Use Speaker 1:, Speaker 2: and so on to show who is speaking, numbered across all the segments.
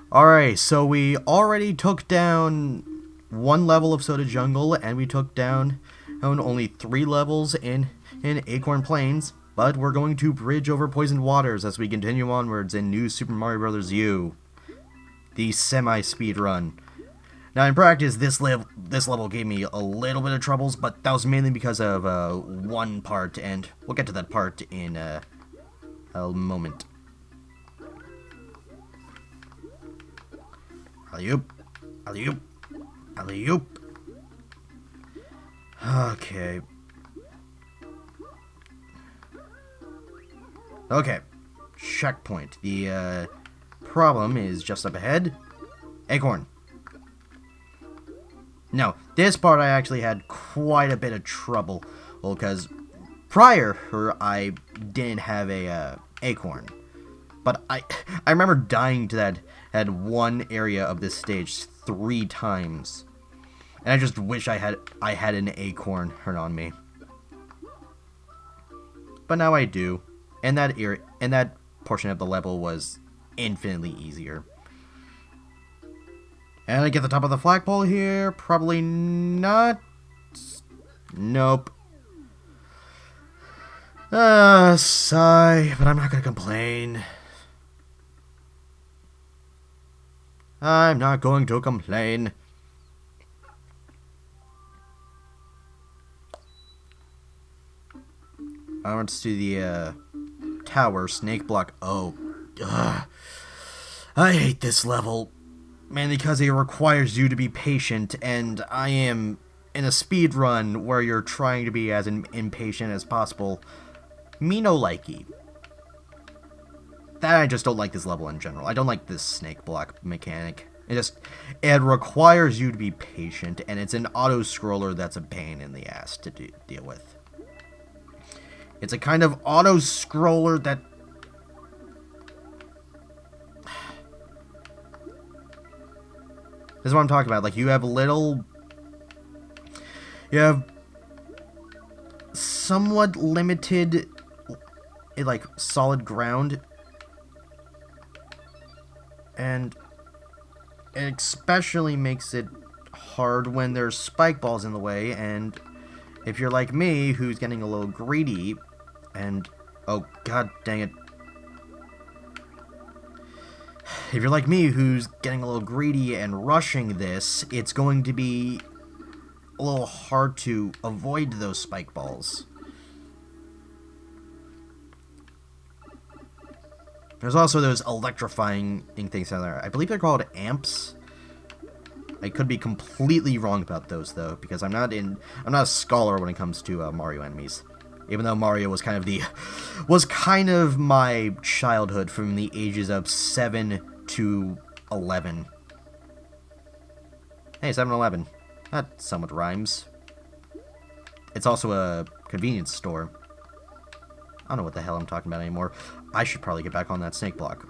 Speaker 1: Alright, so we already took down one level of Soda Jungle, and we took down only 3 levels in Acorn Plains, but we're going to bridge over poisoned waters as we continue onwards in New Super Mario Bros. U, the Semi-Speedrun. Now, in practice, this level gave me a little bit of troubles, but that was mainly because of one part, and we'll get to that part in a moment. Alley-oop, alley-oop, alley-oop. Okay. Okay. Checkpoint. The problem is just up ahead. Acorn. No, this part I actually had quite a bit of trouble. Well, because prior, I didn't have a acorn. But I remember dying to that one area of this stage 3 times. And I just wish I had an acorn on me. But now I do. And that portion of the level was infinitely easier. And I get the top of the flagpole here? Probably not. Nope. Sigh, but I'm not gonna complain. I'm not going to complain. Onwards to the tower, snake block. Oh, I hate this level. Mainly because it requires you to be patient, and I am in a speed run where you're trying to be as impatient as possible. Me no likey. That I just don't like this level in general. I don't like this snake block mechanic. It requires you to be patient, and it's an auto-scroller that's a pain in the ass to deal with. It's a kind of auto-scroller that... This is what I'm talking about. Like, you have somewhat limited, like, solid ground. And it especially makes it hard when there's spike balls in the way, and if you're like me, who's getting a little greedy, and... Oh, god dang it. If you're like me, who's getting a little greedy and rushing this, it's going to be a little hard to avoid those spike balls. There's also those electrifying things down there. I believe they're called amps. I could be completely wrong about those, though, because I'm not a scholar when it comes to Mario enemies. Even though Mario was kind of my childhood from the ages of 7 to 11. Hey, 7-Eleven. That somewhat rhymes. It's also a convenience store. I don't know what the hell I'm talking about anymore. I should probably get back on that snake block.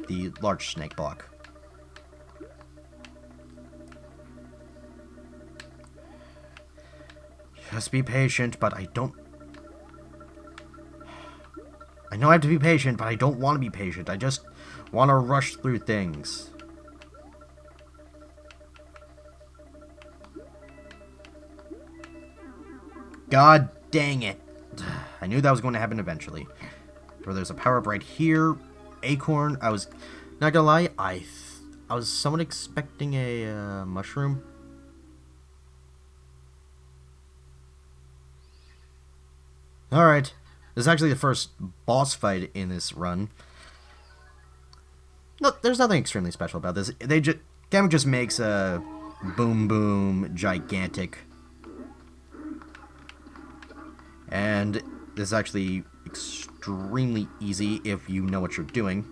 Speaker 1: The large snake block. Just be patient, but I don't... I know I have to be patient, but I don't want to be patient. I just want to rush through things. God dang it. I knew that was going to happen eventually. Where there's a power-up right here. Acorn. I was not gonna lie, I was somewhat expecting a mushroom. Alright. This is actually the first boss fight in this run. No, there's nothing extremely special about this. Game just makes a boom boom gigantic. And this is actually extremely easy if you know what you're doing.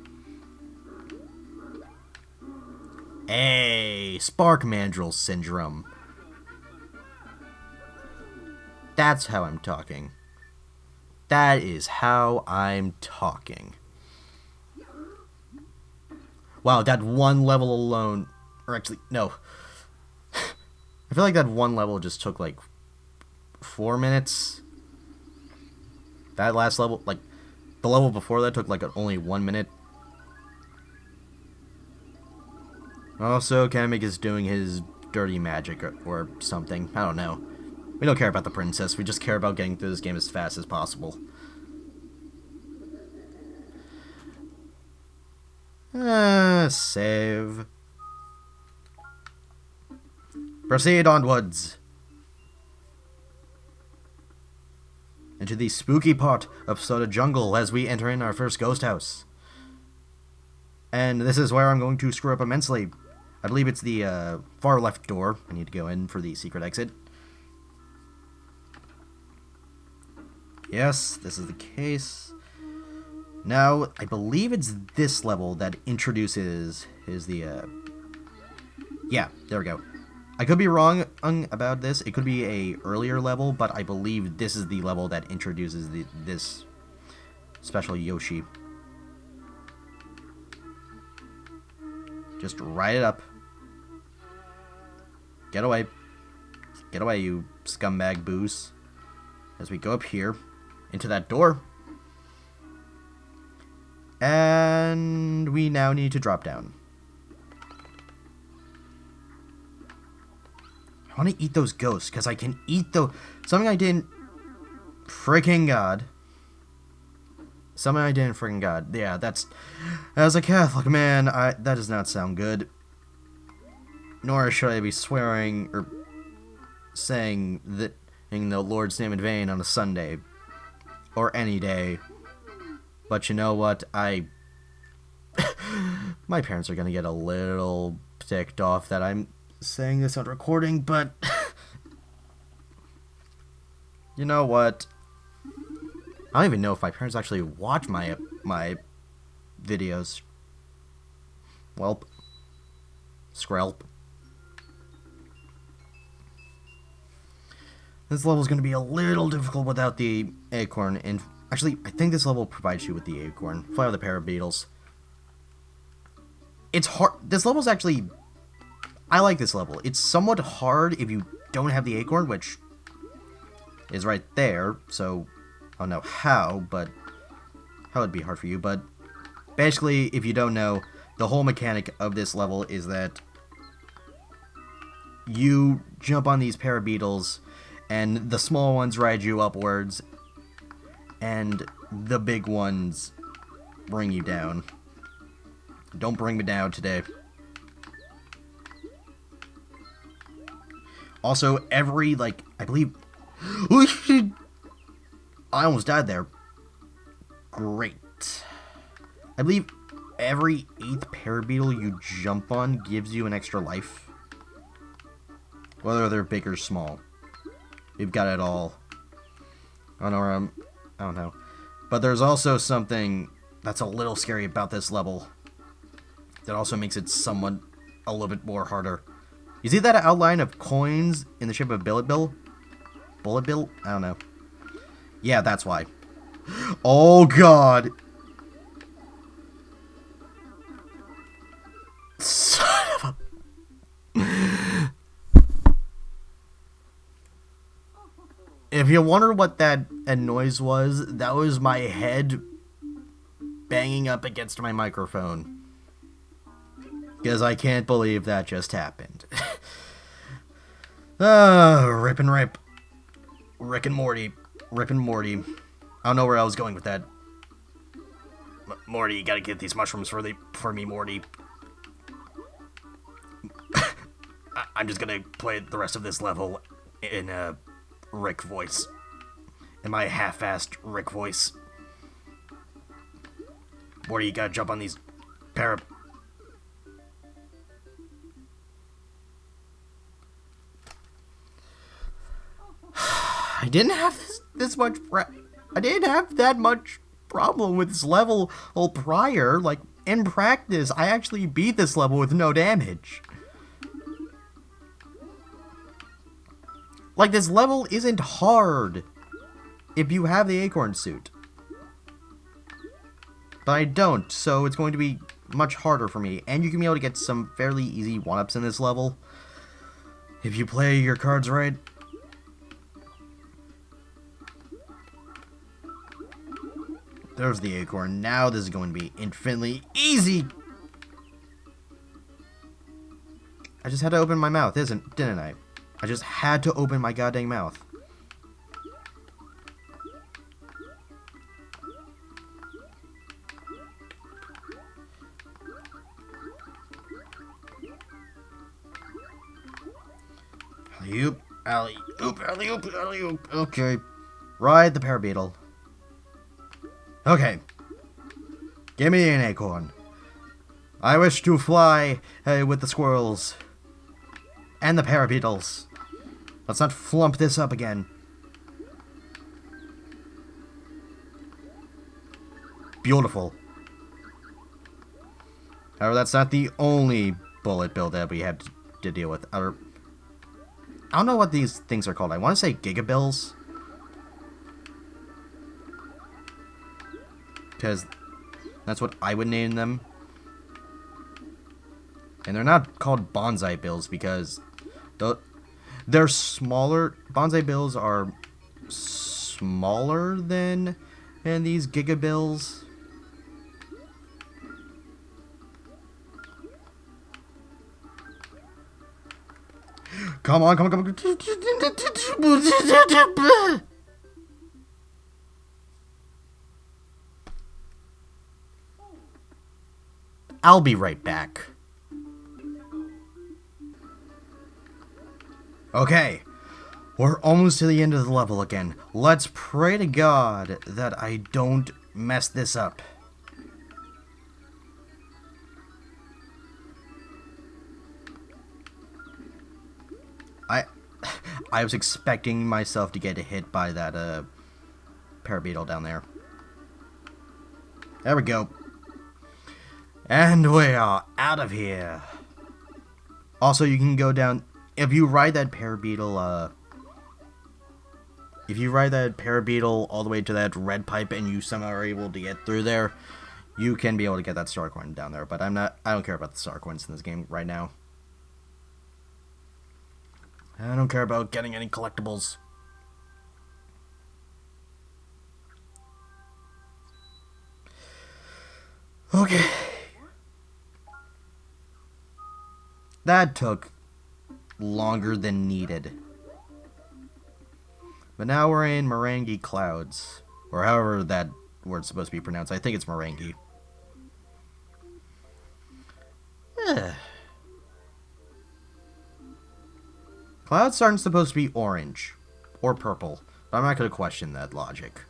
Speaker 1: Hey, Spark Mandrill Syndrome. That's how I'm talking. That is how I'm talking. Wow, that one level alone... Or actually, no. I feel like that one level just took, like, 4 minutes. That last level, like, the level before that took, like, only 1 minute. Also, Kamek is doing his dirty magic or something. I don't know. We don't care about the princess. We just care about getting through this game as fast as possible. Save. Proceed onwards. Into the spooky part of Soda Jungle as we enter in our first ghost house. And this is where I'm going to screw up immensely. I believe it's the far left door. I need to go in for the secret exit. Yes, this is the case. Now, I believe it's this level that introduces yeah, there we go. I could be wrong about this. It could be a earlier level, but I believe this is the level that introduces this special Yoshi. Just ride it up. Get away. Get away, you scumbag boos. As we go up here, into that door. And we now need to drop down. I want to eat those ghosts, because I can eat those... Something I didn't... Freaking God. Something I didn't freaking God. Yeah, that's... As a Catholic man, that does not sound good. Nor should I be swearing or saying that in the Lord's name in vain on a Sunday. Or any day. But you know what? My parents are going to get a little ticked off that I'm saying this on recording, but... You know what? I don't even know if my parents actually watch my videos. Welp. Skrelp. This level is going to be a little difficult without the acorn. And actually, I think this level provides you with the acorn. Fly with a pair of Beetles. It's hard. This level is actually... I like this level. It's somewhat hard if you don't have the acorn, which is right there. So, I don't know how, but how would be hard for you. But basically, if you don't know, the whole mechanic of this level is that you jump on these pair of Beetles, and the small ones ride you upwards, and the big ones bring you down. Don't bring me down today. Also, every, like, I believe... I almost died there. Great. I believe every 8th parabeetle you jump on gives you an extra life. Whether they're big or small. You've got it all. I don't know. But there's also something that's a little scary about this level. That also makes it somewhat a little bit more harder. You see that outline of coins in the shape of a bullet bill? Bullet bill? I don't know. Yeah, that's why. Oh, God. Son of a... If you wonder what that noise was, that was my head banging up against my microphone. Because I can't believe that just happened. Rip and Rip. Rick and Morty. Rip and Morty. I don't know where I was going with that. Morty, you gotta get these mushrooms for me, Morty. I'm just gonna play the rest of this level in a Rick voice. In my half-assed Rick voice. Morty, you gotta jump on these pair of... I didn't have this much... I didn't have that much problem with this level prior. Like, in practice, I actually beat this level with no damage. Like, this level isn't hard if you have the acorn suit. But I don't, so it's going to be much harder for me. And you can be able to get some fairly easy one-ups in this level if you play your cards right. There's the acorn. Now this is going to be infinitely easy. I just had to open my mouth, didn't I? I just had to open my goddamn mouth. Alley-oop, alley-oop, alley-oop, alley-oop. Okay. Ride the Parabeetle. Okay. Give me an acorn. I wish to fly with the squirrels. And the Parabeetles. Let's not flump this up again. Beautiful. However, that's not the only bullet bill that we had to deal with. I don't know what these things are called. I want to say Giga bills. Because that's what I would name them. And they're not called bonsai bills because they're smaller. Bonsai bills are smaller than these Giga bills. Come on, come on, come on. I'll be right back. Okay, we're almost to the end of the level again. Let's pray to God that I don't mess this up. I was expecting myself to get hit by that Parabeetle down there. There we go. And we are out of here. Also, you can go down if you ride that Parabeetle. If you ride that Parabeetle all the way to that red pipe, and you somehow are able to get through there, you can be able to get that star coin down there. But I don't care about the star coins in this game right now. I don't care about getting any collectibles. Okay. That took longer than needed. But now we're in Meringue Clouds. Or however that word's supposed to be pronounced. I think it's Meringue. Clouds aren't supposed to be orange. Or purple. But I'm not going to question that logic.